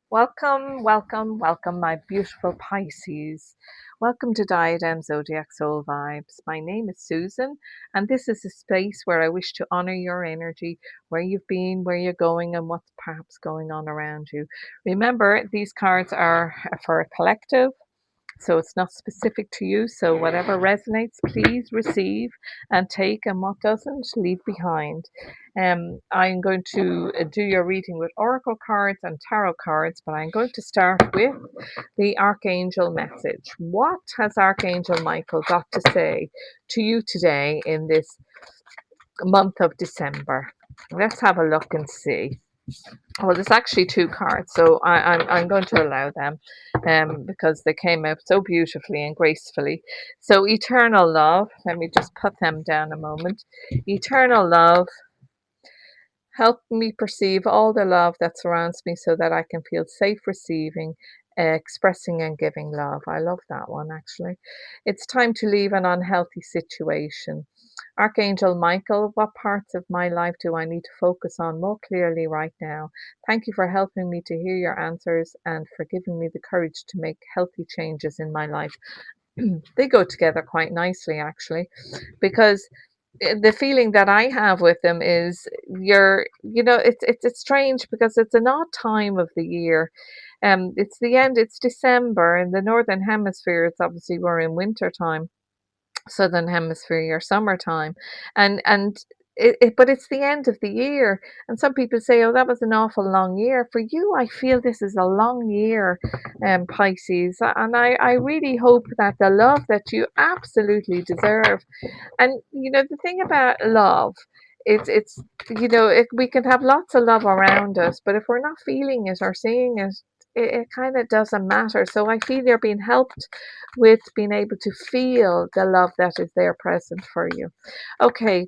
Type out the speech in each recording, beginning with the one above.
Welcome, welcome, welcome, my beautiful Pisces. Welcome to Diadem Zodiac Soul Vibes. My name is Susan, and this is a space where I wish to honor your energy, where you've been, where you're going, and what's perhaps going on around you. Remember, these cards are for a collective. So it's not specific to you. So whatever resonates, please receive and take, and what doesn't, leave behind. I'm going to do your reading with oracle cards and tarot cards, but I'm going to start with the Archangel message. What has Archangel Michael got to say to you today in this month of December? Let's have a look and see. Well, there's actually two cards, so I'm going to allow them because they came out so beautifully and gracefully. So, eternal love, let me just put them down a moment. Eternal love, help me perceive all the love that surrounds me so that I can feel safe receiving, expressing, and giving love. I love that one actually. It's time to leave an unhealthy situation. Archangel Michael, what parts of my life do I need to focus on more clearly right now? Thank you for helping me to hear your answers and for giving me the courage to make healthy changes in my life. They go together quite nicely, actually, because the feeling that I have with them is it's strange because it's an odd time of the year. It's the end, it's December in the northern hemisphere. It's obviously we're in winter time, southern hemisphere your summertime, and but it's the end of the year, and some people say, oh, that was an awful long year. For you, I feel this is a long year, Pisces, and I really hope that the love that you absolutely deserve, and the thing about love, it's we can have lots of love around us, but if we're not feeling it or seeing it, it kind of doesn't matter. So I feel you're being helped with being able to feel the love that is there present for you. Okay,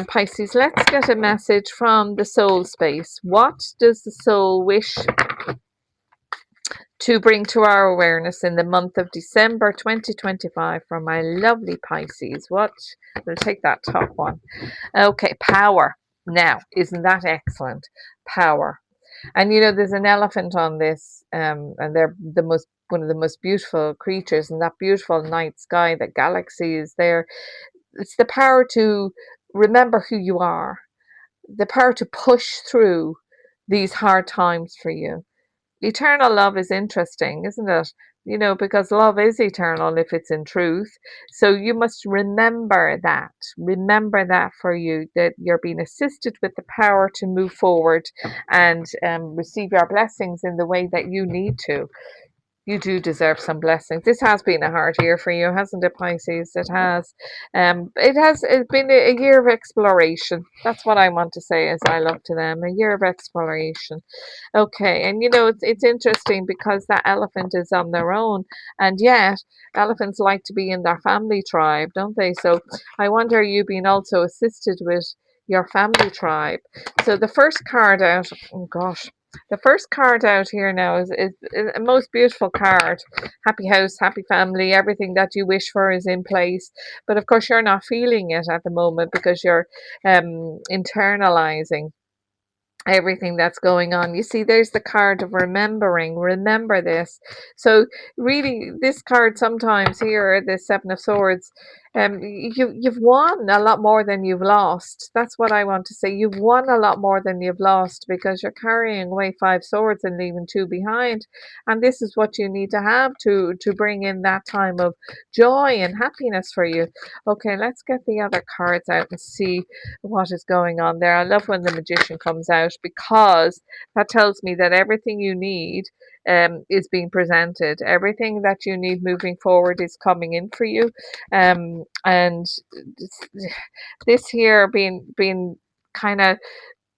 Pisces, let's get a message from the soul space. What does the soul wish to bring to our awareness in the month of December 2025 for my lovely Pisces? We'll take that top one. Okay, power. Now, isn't that excellent? Power. And there's an elephant on this, and they're one of the most beautiful creatures in that beautiful night sky. The galaxy is there. It's the power to remember who you are, the power to push through these hard times for you. Eternal love is interesting, isn't it? Because love is eternal if it's in truth. So you must remember that. Remember that for you, that you're being assisted with the power to move forward and receive your blessings in the way that you need to. You do deserve some blessings. This has been a hard year for you, hasn't it, Pisces? It has. It's been a year of exploration. That's what I want to say as I love to them. A year of exploration. Okay, and it's interesting because that elephant is on their own, and yet elephants like to be in their family tribe, don't they? So I wonder, are you being also assisted with your family tribe? So the first card out, oh gosh, the first card out here now is a most beautiful card. Happy house, happy family, everything that you wish for is in place. But of course, you're not feeling it at the moment because you're internalizing everything that's going on. You see, there's the card of remembering. Remember this. So really, this card sometimes here, the Seven of Swords, you've won a lot more than you've lost. That's what I want to say. You've won a lot more than you've lost because you're carrying away 5 swords and leaving 2 behind. And this is what you need to have to bring in that time of joy and happiness for you. Okay, let's get the other cards out and see what is going on there. I love when the magician comes out because that tells me that everything you need is being presented. Everything that you need moving forward is coming in for you. And this here being kind of,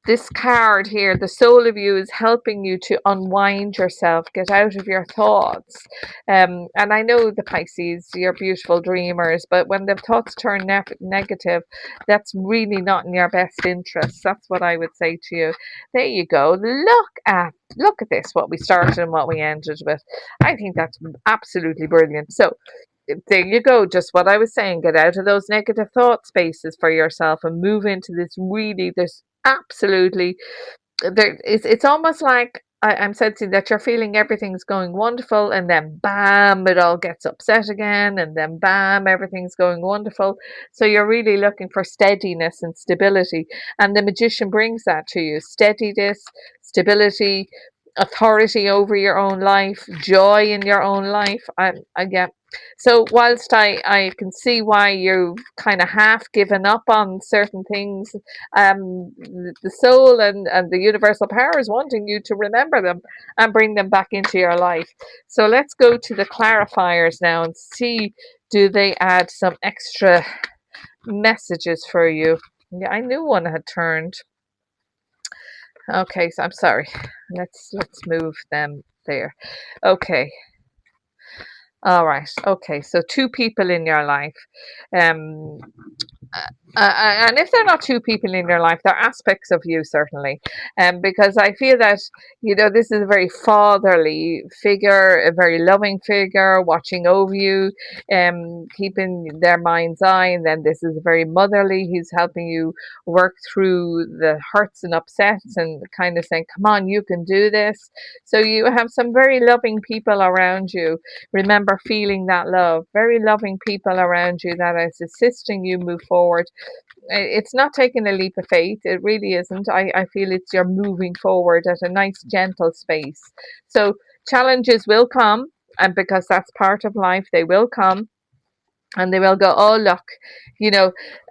this card here, the soul of you is helping you to unwind yourself, get out of your thoughts. And I know the Pisces, you're beautiful dreamers, but when the thoughts turn negative, that's really not in your best interest. That's what I would say to you. There you go. Look at this, what we started and what we ended with. I think that's absolutely brilliant. So there you go, just what I was saying, get out of those negative thought spaces for yourself and move into this really, this absolutely, it's almost like I'm sensing that you're feeling everything's going wonderful, and then bam, it all gets upset again, and then bam, everything's going wonderful. So you're really looking for steadiness and stability, and the Magician brings that to you: steadiness, stability, authority over your own life, joy in your own life. I get. So whilst I can see why you've kind of half given up on certain things, the soul and the universal power is wanting you to remember them and bring them back into your life. So let's go to the clarifiers now and see, do they add some extra messages for you? Yeah, I knew one had turned. Okay, so I'm sorry. Let's move them there. Okay. All right. Okay. So two people in your life. Um, and if they're not two people in your life, they're aspects of you, certainly. Because I feel that, this is a very fatherly figure, a very loving figure, watching over you, keeping their mind's eye. And then this is very motherly. He's helping you work through the hurts and upsets and kind of saying, come on, you can do this. So you have some very loving people around you. Remember feeling that love, very loving people around you that is assisting you move forward. It's not taking a leap of faith. It really isn't. I feel it's you're moving forward at a nice, gentle space. So challenges will come, and because that's part of life, they will come. And they will go, oh, look,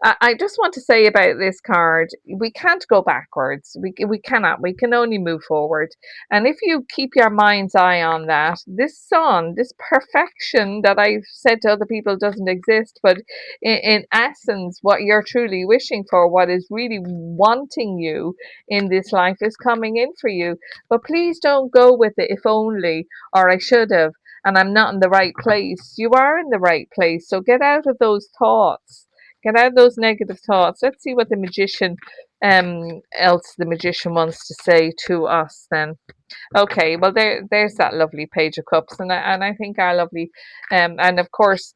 I just want to say about this card, we can't go backwards. We cannot. We can only move forward. And if you keep your mind's eye on that, this sun, this perfection that I've said to other people doesn't exist, but in essence, what you're truly wishing for, what is really wanting you in this life is coming in for you. But please don't go with it, if only, or I should have, and I'm not in the right place. You are in the right place. So get out of those thoughts. Get out of those negative thoughts. Let's see what the magician the magician wants to say to us then. Okay, well there's that lovely Page of Cups, and I think our lovely and of course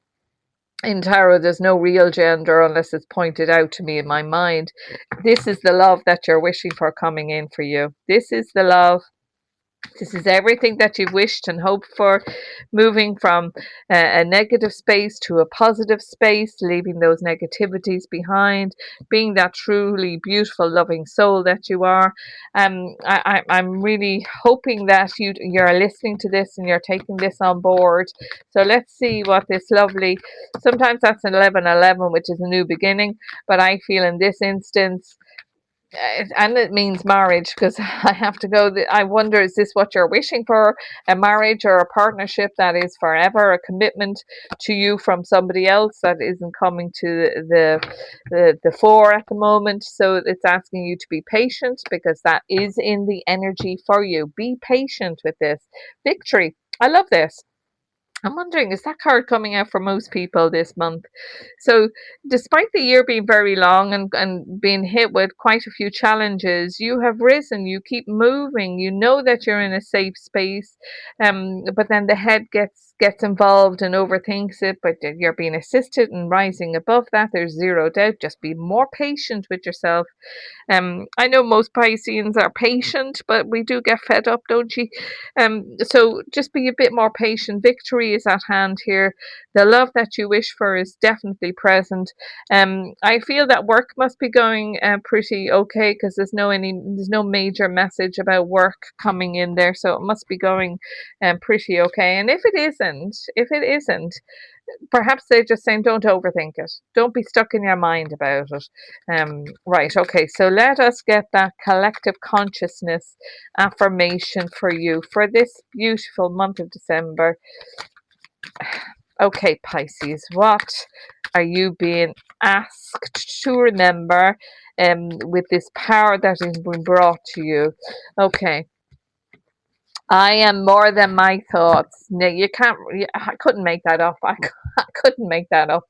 in tarot there's no real gender unless it's pointed out to me in my mind. This is the love that you're wishing for coming in for you. This is the love. This is everything that you've wished and hoped for, moving from a negative space to a positive space, leaving those negativities behind, being that truly beautiful, loving soul that you are. I'm really hoping that you're listening to this and you're taking this on board. So let's see what this lovely, sometimes that's an 1111, which is a new beginning, but I feel in this instance, and it means marriage, because I have to go. I wonder, is this what you're wishing for? A marriage or a partnership that is forever, a commitment to you from somebody else that isn't coming to the fore at the moment. So it's asking you to be patient, because that is in the energy for you. Be patient with this. Victory. I love this. I'm wondering, is that card coming out for most people this month? So, despite the year being very long and being hit with quite a few challenges, you have risen, you keep moving, you know that you're in a safe space, but then the head gets involved and overthinks it, but you're being assisted and rising above that. There's zero doubt. Just be more patient with yourself. I know most Pisceans are patient, but we do get fed up, don't you? So just be a bit more patient. Victory is at hand here. The love that you wish for is definitely present. I feel that work must be going pretty okay, because there's no major message about work coming in there, so it must be going pretty okay. And if it isn't, perhaps they're just saying, don't overthink it. Don't be stuck in your mind about it. Right, okay, so let us get that collective consciousness affirmation for you for this beautiful month of December. Okay, Pisces, what are you being asked to remember with this power that has been brought to you? Okay. I am more than my thoughts. No, I couldn't make that up. I couldn't make that up.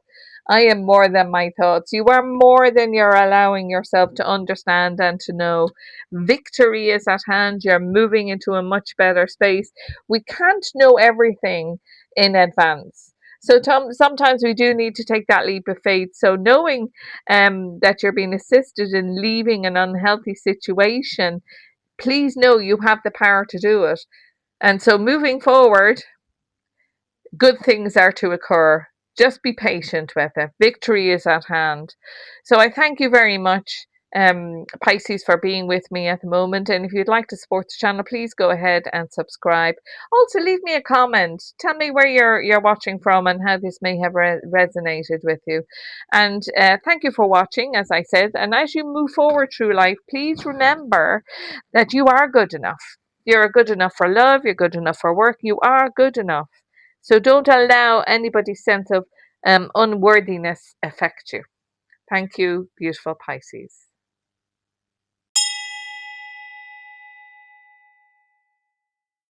I am more than my thoughts. You are more than you're allowing yourself to understand and to know. Victory is at hand. You're moving into a much better space. We can't know everything in advance. So sometimes we do need to take that leap of faith. So knowing that you're being assisted in leaving an unhealthy situation, please know you have the power to do it. And so moving forward, good things are to occur. Just be patient with it. Victory is at hand. So I thank you very much, Pisces, for being with me at the moment. And if you'd like to support the channel, please go ahead and subscribe. Also, leave me a comment. Tell me where you're watching from and how this may have resonated with you. And thank you for watching, as I said. And as you move forward through life, please remember that you are good enough. You're good enough for love. You're good enough for work. You are good enough. So don't allow anybody's sense of unworthiness affect you. Thank you, beautiful Pisces.